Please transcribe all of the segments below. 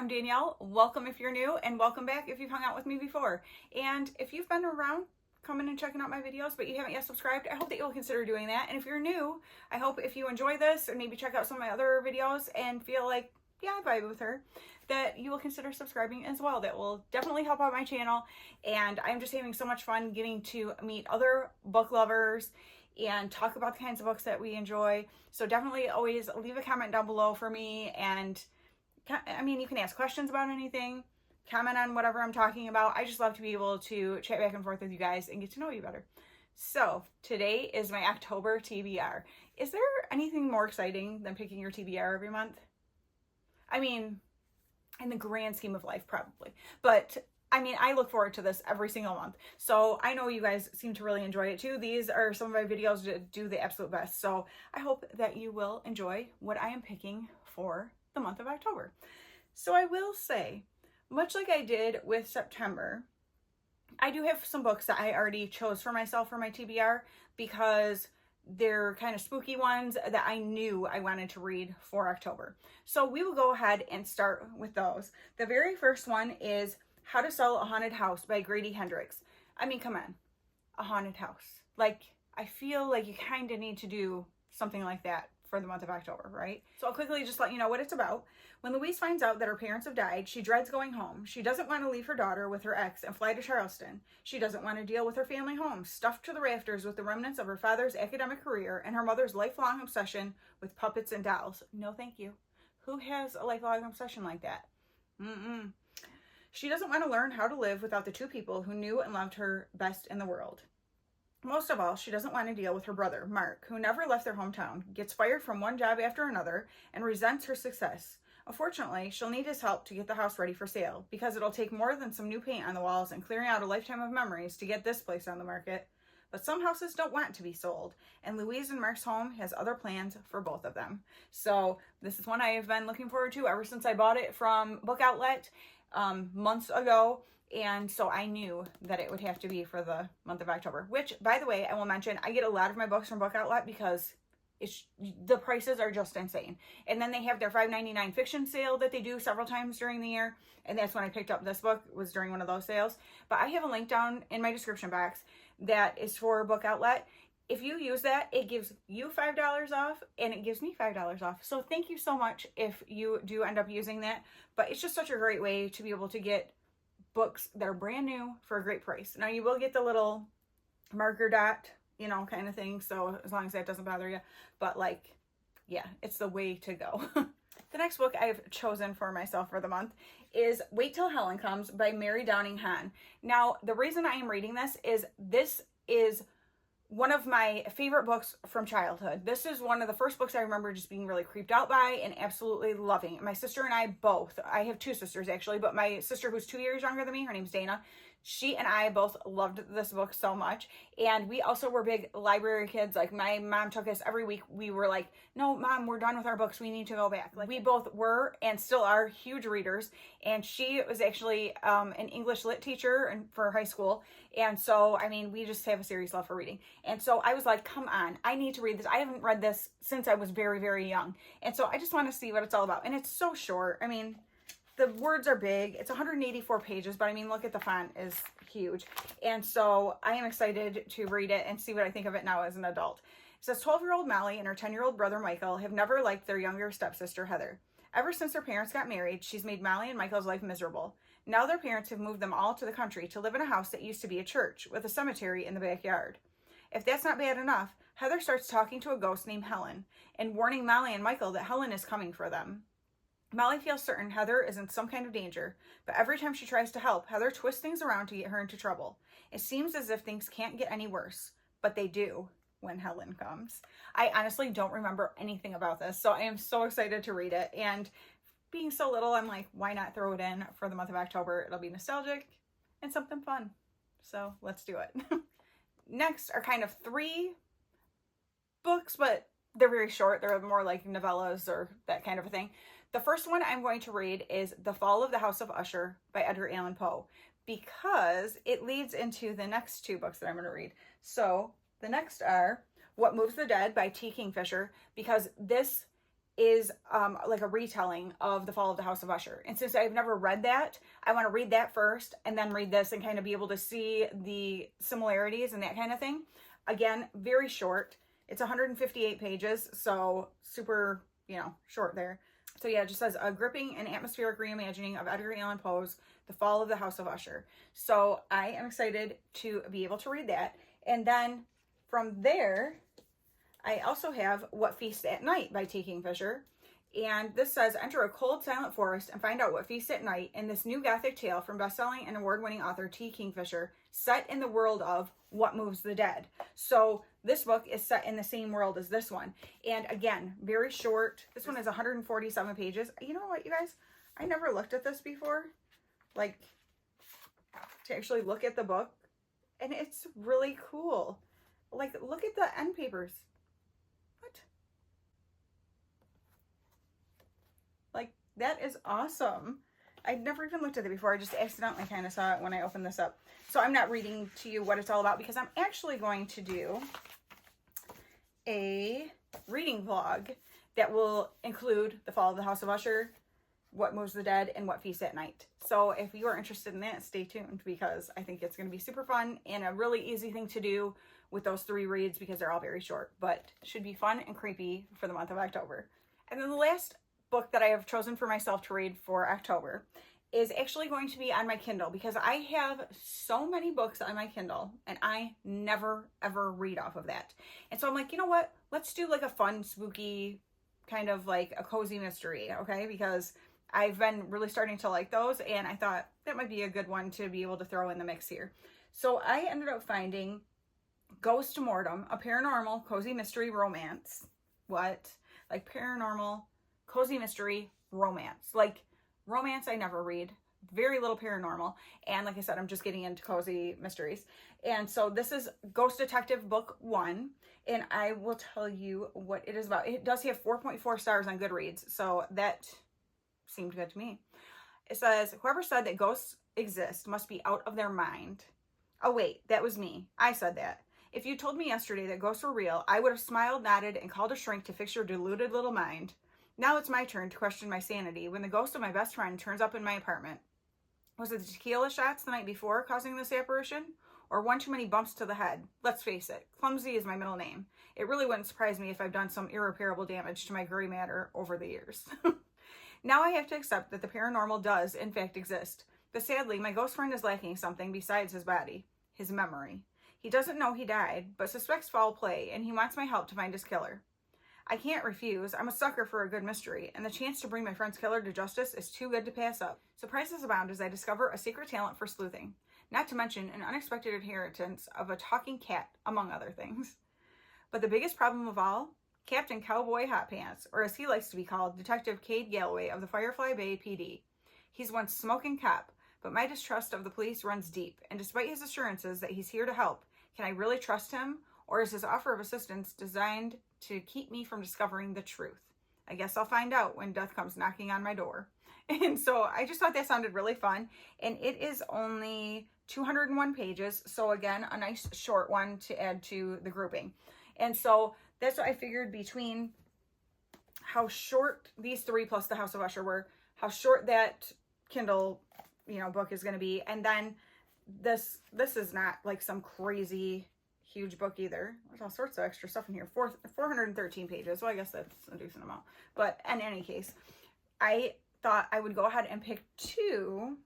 I'm Danielle. Welcome if you're new, and welcome back if you've hung out with me before. And if you've been around coming and checking out my videos, but you haven't yet subscribed, I hope that you'll consider doing that. And if you're new, I hope if you enjoy this and maybe check out some of my other videos and feel like, yeah, I vibe with her, that you will consider subscribing as well. That will definitely help out my channel. And I'm just having so much fun getting to meet other book lovers and talk about the kinds of books that we enjoy. So definitely always leave a comment down below for me, and I mean, you can ask questions about anything, comment on whatever I'm talking about. I just love to be able to chat back and forth with you guys and get to know you better. So today is my October TBR. Is there anything more exciting than picking your TBR every month? I mean, in the grand scheme of life, probably. But I mean, I look forward to this every single month. So I know you guys seem to really enjoy it too. These are some of my videos that do the absolute best. So I hope that you will enjoy what I am picking for the month of October. So I will say, much like I did with September, I do have some books that I already chose for myself for my TBR because they're kind of spooky ones that I knew I wanted to read for October. So we will go ahead and start with those. The very first one is How to Sell a Haunted House by Grady Hendrix. I mean, come on, a haunted house. Like, I feel like you kind of need to do something like that for the month of October, right? So I'll quickly just let you know what it's about. When Louise finds out that her parents have died, she dreads going home. She doesn't want to leave her daughter with her ex and fly to Charleston. She doesn't want to deal with her family home, stuffed to the rafters with the remnants of her father's academic career and her mother's lifelong obsession with puppets and dolls. No, thank you. Who has a lifelong obsession like that? She doesn't want to learn how to live without the two people who knew and loved her best in the world. Most of all, she doesn't want to deal with her brother, Mark, who never left their hometown, gets fired from one job after another, and resents her success. Unfortunately, she'll need his help to get the house ready for sale, because it'll take more than some new paint on the walls and clearing out a lifetime of memories to get this place on the market. But some houses don't want to be sold, and Louise and Mark's home has other plans for both of them. So this is one I have been looking forward to ever since I bought it from Book Outlet months ago. And so I knew that it would have to be for the month of October, which, by the way, I will mention, I get a lot of my books from Book Outlet because the prices are just insane. And then they have their $5.99 fiction sale that they do several times during the year. And that's when I picked up this book, was during one of those sales. But I have a link down in my description box that is for Book Outlet. If you use that, it gives you $5 off and it gives me $5 off. So thank you so much if you do end up using that. But it's just such a great way to be able to get books that are brand new for a great price. Now you will get the little marker dot, you know, kind of thing. So as long as that doesn't bother you, but like, yeah, it's the way to go. The next book I've chosen for myself for the month is Wait Till Helen Comes by Mary Downing Hahn. Now, the reason I am reading this is one of my favorite books from childhood. This is one of the first books I remember just being really creeped out by and absolutely loving. My sister and I both, I have two sisters actually, but my sister who's 2 years younger than me, her name's Dana, she and I both loved this book so much. And we also were big library kids. Like, my mom took us every week. We were like, no, Mom, we're done with our books. We need to go back. Like, we both were and still are huge readers. And she was actually an English lit teacher for high school. And so, I mean, we just have a serious love for reading. And so I was like, come on, I need to read this. I haven't read this since I was very, very young. And so I just want to see what it's all about. And it's so short. I mean, the words are big. It's 184 pages, but I mean, look at the font is huge. And so I am excited to read it and see what I think of it now as an adult. It says 12-year-old Molly and her 10-year-old brother Michael have never liked their younger stepsister Heather. Ever since their parents got married, she's made Molly and Michael's life miserable. Now their parents have moved them all to the country to live in a house that used to be a church with a cemetery in the backyard. If that's not bad enough, Heather starts talking to a ghost named Helen and warning Molly and Michael that Helen is coming for them. Molly feels certain Heather is in some kind of danger, but every time she tries to help, Heather twists things around to get her into trouble. It seems as if things can't get any worse, but they do when Helen comes. I honestly don't remember anything about this, so I am so excited to read it. And being so little, I'm like, why not throw it in for the month of October? It'll be nostalgic and something fun. So let's do it. Next are kind of 3 books, but they're very short. They're more like novellas or that kind of a thing. The first one I'm going to read is The Fall of the House of Usher by Edgar Allan Poe, because it leads into the next 2 books that I'm going to read. So the next are What Moves the Dead by T. Kingfisher, because this is like a retelling of The Fall of the House of Usher. And since I've never read that, I want to read that first and then read this and kind of be able to see the similarities and that kind of thing. Again, very short. It's 158 pages, so super, you know, short there. So yeah, it just says a gripping and atmospheric reimagining of Edgar Allan Poe's The Fall of the House of Usher. So I am excited to be able to read that. And then from there, I also have What Feasts at Night by T. Kingfisher. And this says, enter a cold, silent forest and find out what feasts at night in this new Gothic tale from best-selling and award-winning author T. Kingfisher, set in the world of What Moves the Dead. So this book is set in the same world as this one. And again, very short. This one is 147 pages. You know what, you guys? I never looked at this before. Like, to actually look at the book. And it's really cool. Like, look at the end papers. What? Like, that is awesome. I'd never even looked at it before. I just accidentally kind of saw it when I opened this up. So I'm not reading to you what it's all about because I'm actually going to do a reading vlog that will include The Fall of the House of Usher, What Moves the Dead, and What Feasts at Night. So if you are interested in that, stay tuned because I think it's going to be super fun and a really easy thing to do with those 3 reads because they're all very short, but should be fun and creepy for the month of October. And then the last book that I have chosen for myself to read for October is actually going to be on my Kindle because I have so many books on my Kindle and I never ever read off of that. And so I'm like, you know what? Let's do like a fun, spooky, kind of like a cozy mystery, okay? Because I've been really starting to like those and I thought that might be a good one to be able to throw in the mix here. So I ended up finding Ghost Mortem, a paranormal cozy mystery romance. What? Like paranormal cozy mystery romance. Like romance I never read. Very little paranormal. And like I said, I'm just getting into cozy mysteries. And so this is Ghost Detective Book 1. And I will tell you what it is about. It does have 4.4 stars on Goodreads. So that seemed good to me. It says, whoever said that ghosts exist must be out of their mind. Oh wait, that was me. I said that. If you told me yesterday that ghosts were real, I would have smiled, nodded, and called a shrink to fix your deluded little mind. Now it's my turn to question my sanity when the ghost of my best friend turns up in my apartment. Was it the tequila shots the night before causing this apparition? Or one too many bumps to the head? Let's face it, clumsy is my middle name. It really wouldn't surprise me if I've done some irreparable damage to my gray matter over the years. Now I have to accept that the paranormal does, in fact, exist. But sadly, my ghost friend is lacking something besides his body. His memory. He doesn't know he died, but suspects foul play, and he wants my help to find his killer. I can't refuse. I'm a sucker for a good mystery, and the chance to bring my friend's killer to justice is too good to pass up. Surprises abound as I discover a secret talent for sleuthing, not to mention an unexpected inheritance of a talking cat, among other things. But the biggest problem of all? Captain Cowboy Hot Pants, or as he likes to be called, Detective Cade Galloway of the Firefly Bay PD. He's one smoking cop, but my distrust of the police runs deep, and despite his assurances that he's here to help, can I really trust him? Or is his offer of assistance designed to keep me from discovering the truth? I guess I'll find out when death comes knocking on my door. And so I just thought that sounded really fun. And it is only 201 pages. So again, a nice short one to add to the grouping. And so that's what I figured between how short these 3 plus the House of Usher were, how short that Kindle, book is going to be. And then this is not like some crazy huge book either. There's all sorts of extra stuff in here. 413 pages. Well, I guess that's a decent amount. But in any case, I thought I would go ahead and pick 2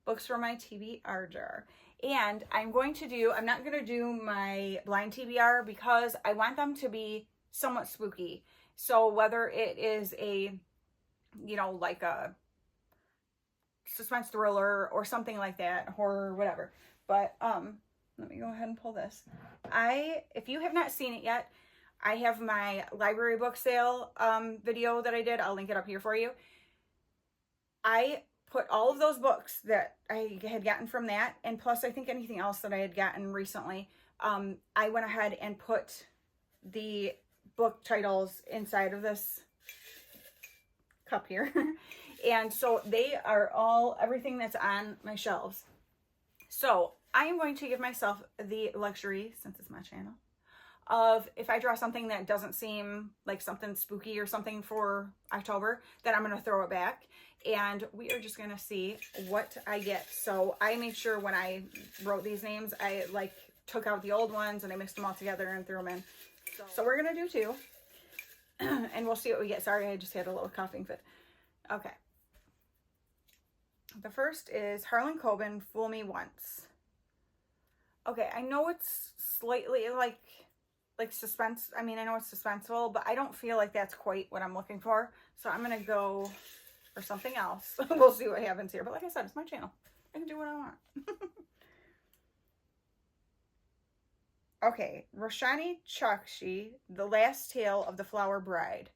books from my TBR jar. And I'm not going to do my blind TBR because I want them to be somewhat spooky. So whether it is a, like a suspense thriller or something like that, horror, whatever. But, let me go ahead and pull this. If you have not seen it yet, I have my library book sale video that I did. I'll link it up here for you. I put all of those books that I had gotten from that, and plus I think anything else that I had gotten recently, I went ahead and put the book titles inside of this cup here. And so they are everything that's on my shelves. So I am going to give myself the luxury, since it's my channel, of if I draw something that doesn't seem like something spooky or something for October, then I'm going to throw it back. And we are just going to see what I get. So I made sure when I wrote these names, I like took out the old ones and I mixed them all together and threw them in. So we're going to do 2. And we'll see what we get. Sorry, I just had a little coughing fit. Okay. The first is Harlan Coben, Fool Me Once. Okay, I know it's slightly like suspense. I mean, I know it's suspenseful, but I don't feel like that's quite what I'm looking for. So I'm going to go for something else. We'll see what happens here. But like I said, it's my channel. I can do what I want. Okay, Roshani Chokshi, The Last Tale of the Flower Bride.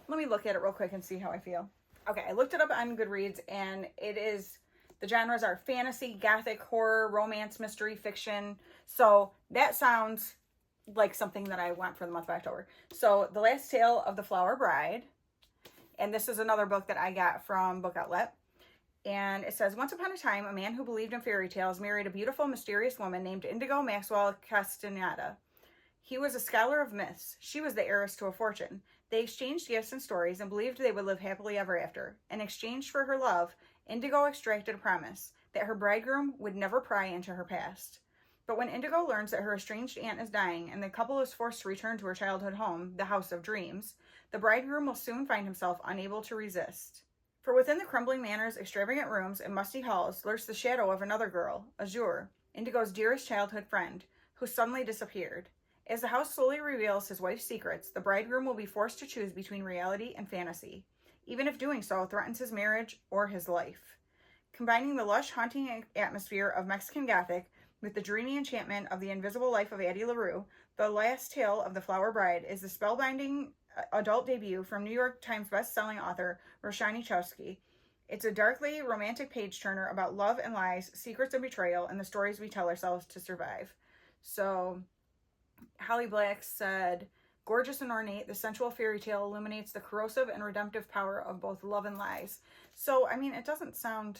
Let me look at it real quick and see how I feel. Okay, I looked it up on Goodreads, and it is, the genres are fantasy, gothic, horror, romance, mystery, fiction. So that sounds like something that I want for the month of October. So The Last Tale of the Flower Bride. And this is another book that I got from Book Outlet. And it says, once upon a time, a man who believed in fairy tales married a beautiful, mysterious woman named Indigo Maxwell Castaneda. He was a scholar of myths. She was the heiress to a fortune. They exchanged gifts and stories and believed they would live happily ever after. In exchange for her love, Indigo extracted a promise that her bridegroom would never pry into her past. But when Indigo learns that her estranged aunt is dying and the couple is forced to return to her childhood home, the House of Dreams, the bridegroom will soon find himself unable to resist. For within the crumbling manor's extravagant rooms and musty halls lurks the shadow of another girl, Azure, Indigo's dearest childhood friend, who suddenly disappeared. As the house slowly reveals his wife's secrets, the bridegroom will be forced to choose between reality and fantasy, even if doing so threatens his marriage or his life. Combining the lush, haunting atmosphere of Mexican Gothic with the dreamy enchantment of the invisible life of Addie LaRue, The Last Tale of the Flower Bride is the spellbinding adult debut from New York Times best-selling author Roshani Chokshi. It's a darkly romantic page-turner about love and lies, secrets and betrayal, and the stories we tell ourselves to survive. So, Holly Black said, gorgeous and ornate, the sensual fairy tale illuminates the corrosive and redemptive power of both love and lies. So, I mean, it doesn't sound...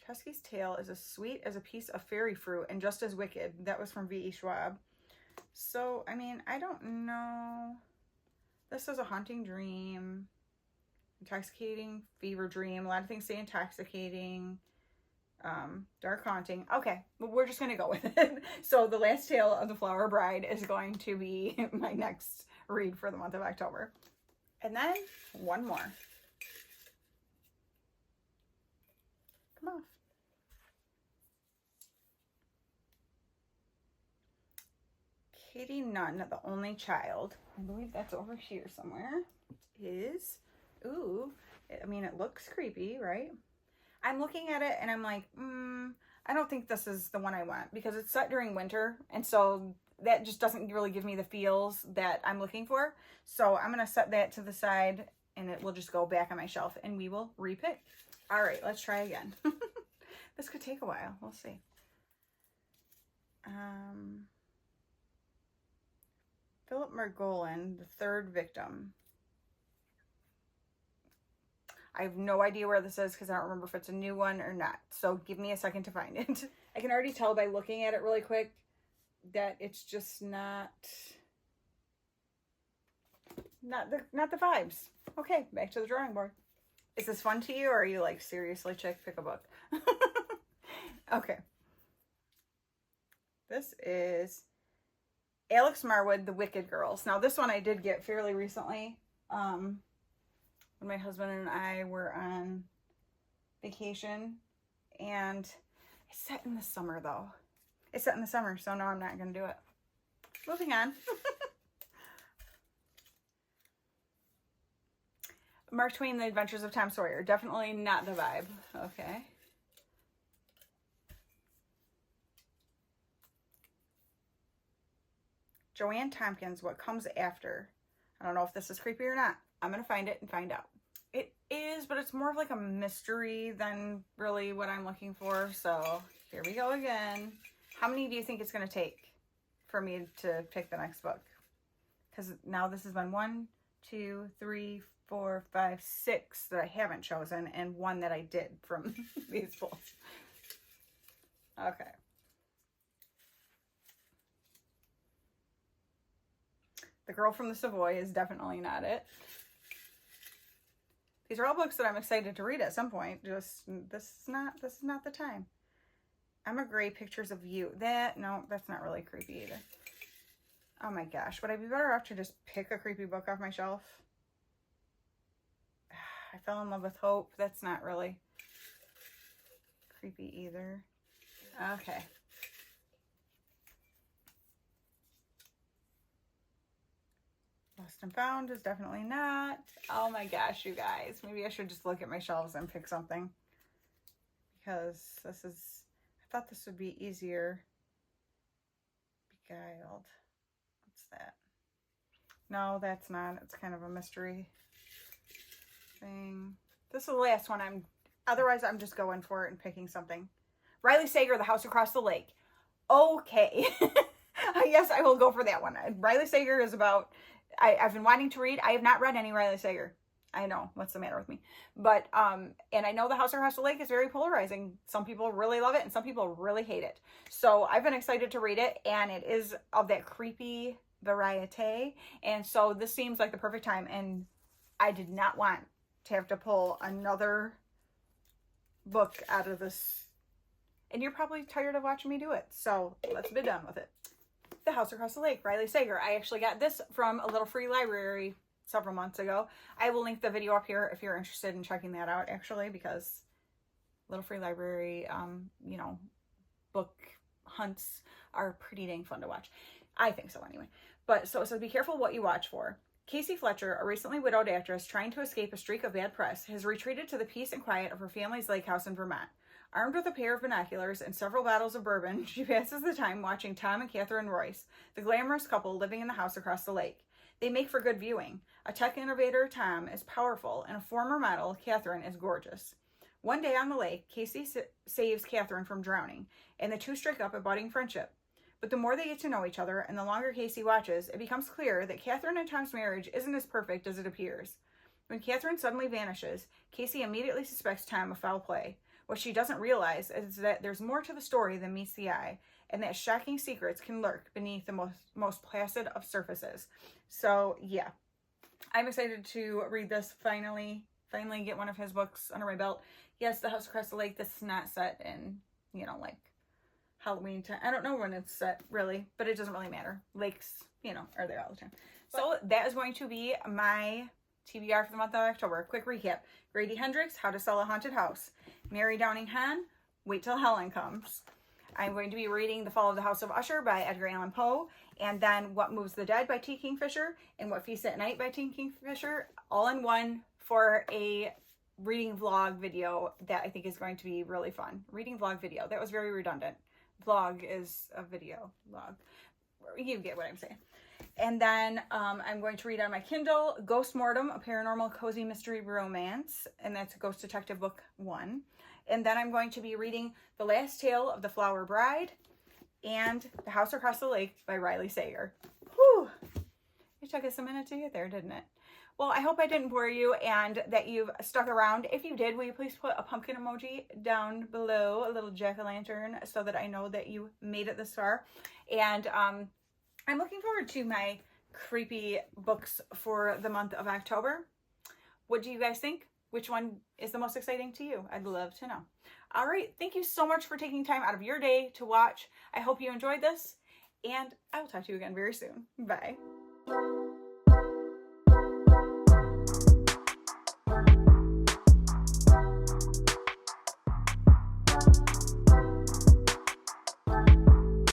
Chokski's tale is as sweet as a piece of fairy fruit and just as wicked. That was from V.E. Schwab. So, I mean, I don't know. This is a haunting dream. Intoxicating fever dream. A lot of things say intoxicating. Dark haunting. Okay, well, we're just going to go with it. So, The Last Tale of the Flower Bride is going to be my next read for the month of October. And then, one more. Come on. Katie Nunn, The Only Child. I believe that's over here somewhere. Is, ooh, I mean, it looks creepy, right? I'm looking at it and I'm like, I don't think this is the one I want because it's set during winter. And so that just doesn't really give me the feels that I'm looking for. So I'm going to set that to the side and it will just go back on my shelf and we will repick. All right, let's try again. This could take a while. We'll see. Philip Margolin, The Third Victim. I have no idea where this is because I don't remember if it's a new one or not. So give me a second to find it. I can already tell by looking at it really quick that it's just not the vibes. Okay, back to the drawing board. Is this fun to you or are you like, seriously, chick, pick a book? Okay. This is Alex Marwood, The Wicked Girls. Now, this one I did get fairly recently. When my husband and I were on vacation. And it's set in the summer, though. It's set in the summer, so no, I'm not going to do it. Moving on. Mark Twain, The Adventures of Tom Sawyer. Definitely not the vibe. Okay. Joanne Tompkins, What Comes After. I don't know if this is creepy or not. I'm going to find it and find out. It is, but it's more of like a mystery than really what I'm looking for. So here we go again. How many do you think it's going to take for me to pick the next book? Because now this has been 1, 2, 3, 4, 5, 6 that I haven't chosen and one that I did from these pulls. Okay. The Girl from the Savoy is definitely not it. These are all books that I'm excited to read at some point. Just, this is not the time. Emma Gray, Pictures of You. No, that's not really creepy either. Oh my gosh. Would I be better off to just pick a creepy book off my shelf? I Fell in Love with Hope. That's not really creepy either. Okay. Lost and Found is definitely not. Oh my gosh, you guys. Maybe I should just look at my shelves and pick something. Because this is... I thought this would be easier. Beguiled. What's that? No, that's not. It's kind of a mystery thing. This is the last one. Otherwise, I'm just going for it and picking something. Riley Sager, The House Across the Lake. Okay. Yes, I will go for that one. Riley Sager is about... I've been wanting to read. I have not read any Riley Sager. I know. What's the matter with me? But, and I know The House Across the Lake is very polarizing. Some people really love it and some people really hate it. So I've been excited to read it, and it is of that creepy variety. And so this seems like the perfect time, and I did not want to have to pull another book out of this. And you're probably tired of watching me do it. So let's be done with it. The House Across the Lake, Riley Sager. I actually got this from a little free library several months ago. I will link the video up here if you're interested in checking that out, actually, because little free library, you know, book hunts are pretty dang fun to watch. I think so anyway. But so be careful what you watch for. Casey Fletcher, a recently widowed actress trying to escape a streak of bad press, has retreated to the peace and quiet of her family's lake house in Vermont. Armed with a pair of binoculars and several bottles of bourbon, she passes the time watching Tom and Catherine Royce, the glamorous couple living in the house across the lake. They make for good viewing. A tech innovator, Tom, is powerful, and a former model, Catherine, is gorgeous. One day on the lake, Casey saves Catherine from drowning, and the two strike up a budding friendship. But the more they get to know each other, and the longer Casey watches, it becomes clear that Catherine and Tom's marriage isn't as perfect as it appears. When Catherine suddenly vanishes, Casey immediately suspects Tom of foul play. What she doesn't realize is that there's more to the story than meets the eye, and that shocking secrets can lurk beneath the most placid of surfaces. So, yeah. I'm excited to read this finally get one of his books under my belt. Yes, The House Across the Lake, this is not set in, you know, like Halloween time. I don't know when it's set, really, but it doesn't really matter. Lakes, you know, are there all the time. So that is going to be my TBR for the month of October. Quick recap. Grady Hendrix, How to Sell a Haunted House. Mary Downing Hahn, Wait Till Helen Comes. I'm going to be reading The Fall of the House of Usher by Edgar Allan Poe, and then What Moves the Dead by T. Kingfisher, and What Feasts at Night by T. Kingfisher, all in one for a reading vlog video that I think is going to be really fun. Reading vlog video. That was very redundant. Vlog is a video vlog. You get what I'm saying. And then I'm going to read on my Kindle Ghost Mortem, a paranormal cozy mystery romance, and that's Ghost Detective Book 1. And then I'm going to be reading The Last Tale of the Flower Bride and The House Across the Lake by Riley Sager. Whew! It took us a minute to get there, didn't it? Well, I hope I didn't bore you and that you've stuck around. If you did, will you please put a pumpkin emoji down below, a little jack-o'-lantern, so that I know that you made it this far. And I'm looking forward to my creepy books for the month of October. What do you guys think? Which one is the most exciting to you? I'd love to know. All right. Thank you so much for taking time out of your day to watch. I hope you enjoyed this, and I will talk to you again very soon. Bye.